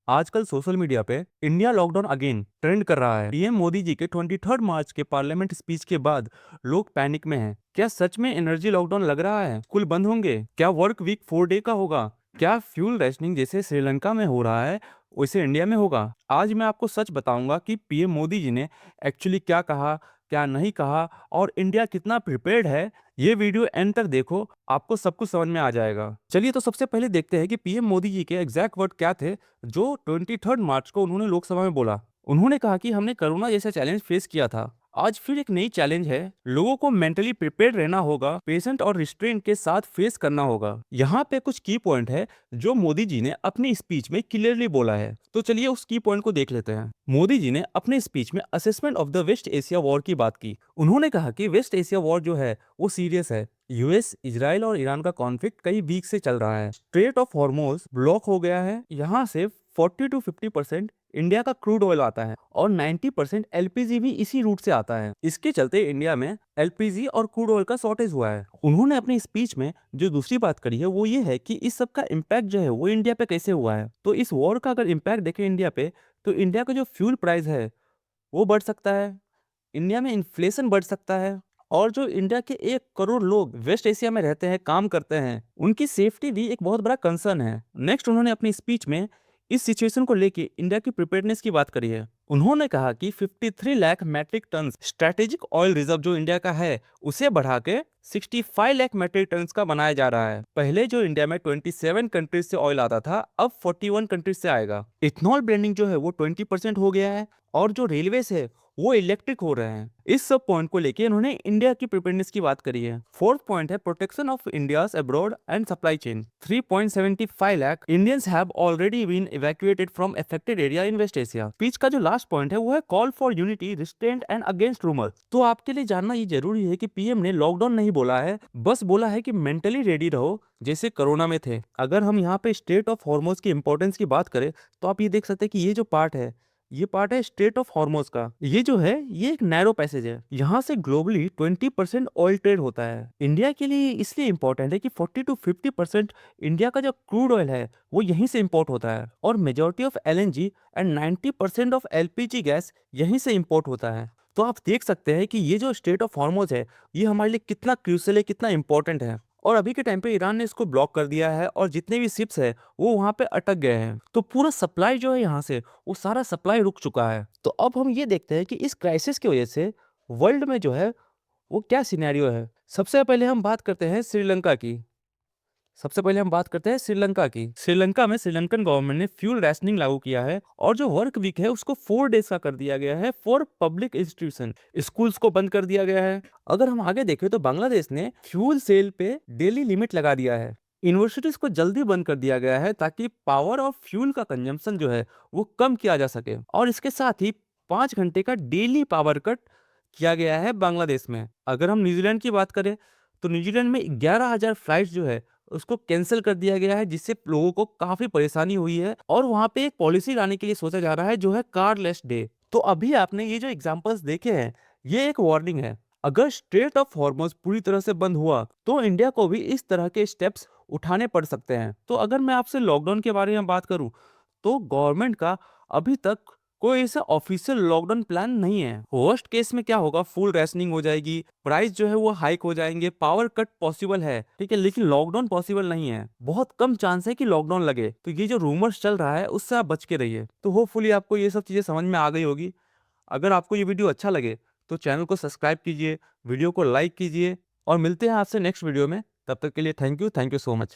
आजकल social media पे India lockdown again trend कर रहा है। पीएम मोदी जी के 23 मार्च के पार्लियामेंट स्पीच के बाद लोग पैनिक में हैं। क्या सच में एनर्जी लॉकडाउन लग रहा है? स्कूल बंद होंगे? क्या वर्क वीक 4 डे का होगा? क्या फ्यूल रेशनिंग जैसे श्रीलंका में हो रहा है वैसे इंडिया में होगा? आज मैं आपको सच बताऊंगा कि पीएम मोदी जी ने एक्चुअली क्या कहा, क्या नहीं कहा और इंडिया कितना प्रिपेयर्ड है। ये वीडियो एंड तक देखो, आपको सब कुछ समझ में आ जाएगा। चलिए तो सबसे पहले देखते हैं कि पीएम मोदी जी के एग्जैक्ट वर्ड क्या थे जो 23 मार्च को उन्होंने लोकसभा में बोला। उन्होंने कहा कि हमने कोरोना जैसा चैलेंज फेस किया था, आज फिर एक नई चैलेंज है। लोगों को मेंटली प्रिपेयर रहना होगा, पेशेंट और रिस्ट्रेंट के साथ फेस करना होगा। यहाँ पे कुछ की पॉइंट है जो मोदी जी ने अपनी स्पीच में क्लियरली बोला है। तो चलिए उस की पॉइंट को देख लेते हैं। मोदी जी ने अपने स्पीच में assessment of the West Asia war की बात की। उन्होंने कहा कि वेस्ट एशिया वॉर जो है वो सीरियस है। यूएस, इजराइल और ईरान का कॉन्फ्लिक्ट कई वीक से चल रहा है। स्ट्रेट ऑफ हॉर्मोज ब्लॉक हो गया है। यहाँ से 40 to 50% इंडिया का क्रूड ऑयल आता है और 90% एलपीजी भी इसी रूट से आता है। इसके चलते इंडिया में एलपीजी और क्रूड ऑयल का शॉर्टेज हुआ है। उन्होंने अपनी स्पीच में जो दूसरी बात करी है वो ये है कि इस सब का इम्पैक्ट जो है वो इंडिया पे कैसे हुआ है। तो इस वॉर का अगर इम्पैक्ट देखें इंडिया पे, तो इंडिया का जो फ्यूल प्राइस है वो बढ़ सकता है, इंडिया में इन्फ्लेशन बढ़ सकता है और जो इंडिया के 1 करोड़ लोग वेस्ट एशिया में रहते हैं, काम करते हैं, उनकी सेफ्टी भी एक बहुत बड़ा कंसर्न है। नेक्स्ट उन्होंने अपनी स्पीच में इस सिचुएशन को लेके इंडिया की प्रिपेयर्डनेस की बात करी है। उन्होंने कहा कि 53 lakh metric ton strategic oil reserve जो इंडिया का है उसे बढ़ा के 65 लाख मैट्रिक टन का बनाया जा रहा है। पहले जो इंडिया में 27 कंट्रीज से ऑयल आता था, अब 41 कंट्रीज से आएगा। इथेनॉल ब्लेंडिंग जो है वो 20% हो गया है और जो रेलवेज है वो इलेक्ट्रिक हो रहे हैं। इस सब पॉइंट को लेके इन्होंने इंडिया की प्रिपेयरनेस की बात करी है। फोर्थ पॉइंट है protection of India's abroad and supply chain. 3.75 lakh Indians have already been evacuated from affected area in West Asia. Speech का जो लास्ट पॉइंट है वो है call for unity, restraint and against rumour. तो आपके लिए जानना ये जरूरी है कि पीएम ने लॉकडाउन नहीं बोला है, बस बोला है कि मेंटली रेडी रहो जैसे कोरोना में थे। अगर हम यहाँ पे स्टेट ऑफ हॉर्मोज की इंपॉर्टेंस की बात करें तो आप ये देख सकते हैं कि ये जो पार्ट है, ये पार्ट है स्ट्रेट ऑफ हॉर्मोज का। ये जो है ये एक नैरो पैसेज है। यहाँ से ग्लोबली 20% ऑयल ट्रेड होता है। इंडिया के लिए इसलिए इंपॉर्टेंट है कि 40 to 50% इंडिया का जो क्रूड ऑयल है वो यहीं से इंपोर्ट होता है और majority of LNG and 90% of LPG gas यहीं से इंपोर्ट होता है। तो आप देख सकते हैं कि ये जो स्टेट ऑफ हॉर्मोज है ये हमारे लिए कितना क्रूशियल है, कितना इंपॉर्टेंट है। और अभी के टाइम पे ईरान ने इसको ब्लॉक कर दिया है और जितने भी शिप्स है वो वहां पे अटक गए हैं। तो पूरा सप्लाई जो है यहाँ से वो सारा सप्लाई रुक चुका है। तो अब हम ये देखते हैं कि इस क्राइसिस की वजह से वर्ल्ड में जो है वो क्या सिनेरियो है। सबसे पहले हम बात करते हैं श्रीलंका की। सबसे पहले हम बात करते हैं श्रीलंका की। श्रीलंका में श्रीलंकन गवर्नमेंट ने फ्यूल रैशनिंग लागू किया है और जो वर्क वीक है उसको 4 डेज का कर दिया गया है फॉर पब्लिक इंस्टीट्यूशन। स्कूल्स को बंद कर दिया गया है। अगर हम आगे देखें तो बांग्लादेश ने फ्यूल सेल पे डेली लिमिट लगा दिया है। यूनिवर्सिटीज को जल्दी बंद कर दिया गया है ताकि पावर और फ्यूल का कंजम्पशन जो है वो कम किया जा सके। और इसके साथ ही 5 घंटे का डेली पावर कट किया गया है बांग्लादेश में। अगर हम न्यूजीलैंड की बात करें तो न्यूजीलैंड में 11,000 फ्लाइट जो है उसको कैंसिल कर दिया गया है, जिससे लोगों को काफी परेशानी हुई है। और वहां पे एक पॉलिसी लाने के लिए सोचा जा रहा है जो है कारलेस डे। तो अभी आपने ये जो एग्जांपल्स देखे हैं ये एक वार्निंग है। अगर स्ट्रेट ऑफ हॉर्मोज पूरी तरह से बंद हुआ तो इंडिया को भी इस तरह के स्टेप्स उठाने पड़ सकते हैं। तो अगर मैं आपसे लॉकडाउन के बारे में बात करूं तो गवर्नमेंट का अभी तक कोई ऐसा ऑफिशियल लॉकडाउन प्लान नहीं है। वर्स्ट केस में क्या होगा, फुल रैशनिंग हो जाएगी, प्राइस जो है वो हाइक हो जाएंगे, पावर कट पॉसिबल है, ठीक है, लेकिन लॉकडाउन पॉसिबल नहीं है। बहुत कम चांस है कि लॉकडाउन लगे। तो ये जो रूमर्स चल रहा है उससे आप बच के रहिए। तो होपफुली आपको ये सब चीजें समझ में आ गई होगी। अगर आपको ये वीडियो अच्छा लगे तो चैनल को सब्सक्राइब कीजिए, वीडियो को लाइक कीजिए और मिलते हैं आपसे नेक्स्ट वीडियो में। तब तक के लिए थैंक यू सो मच।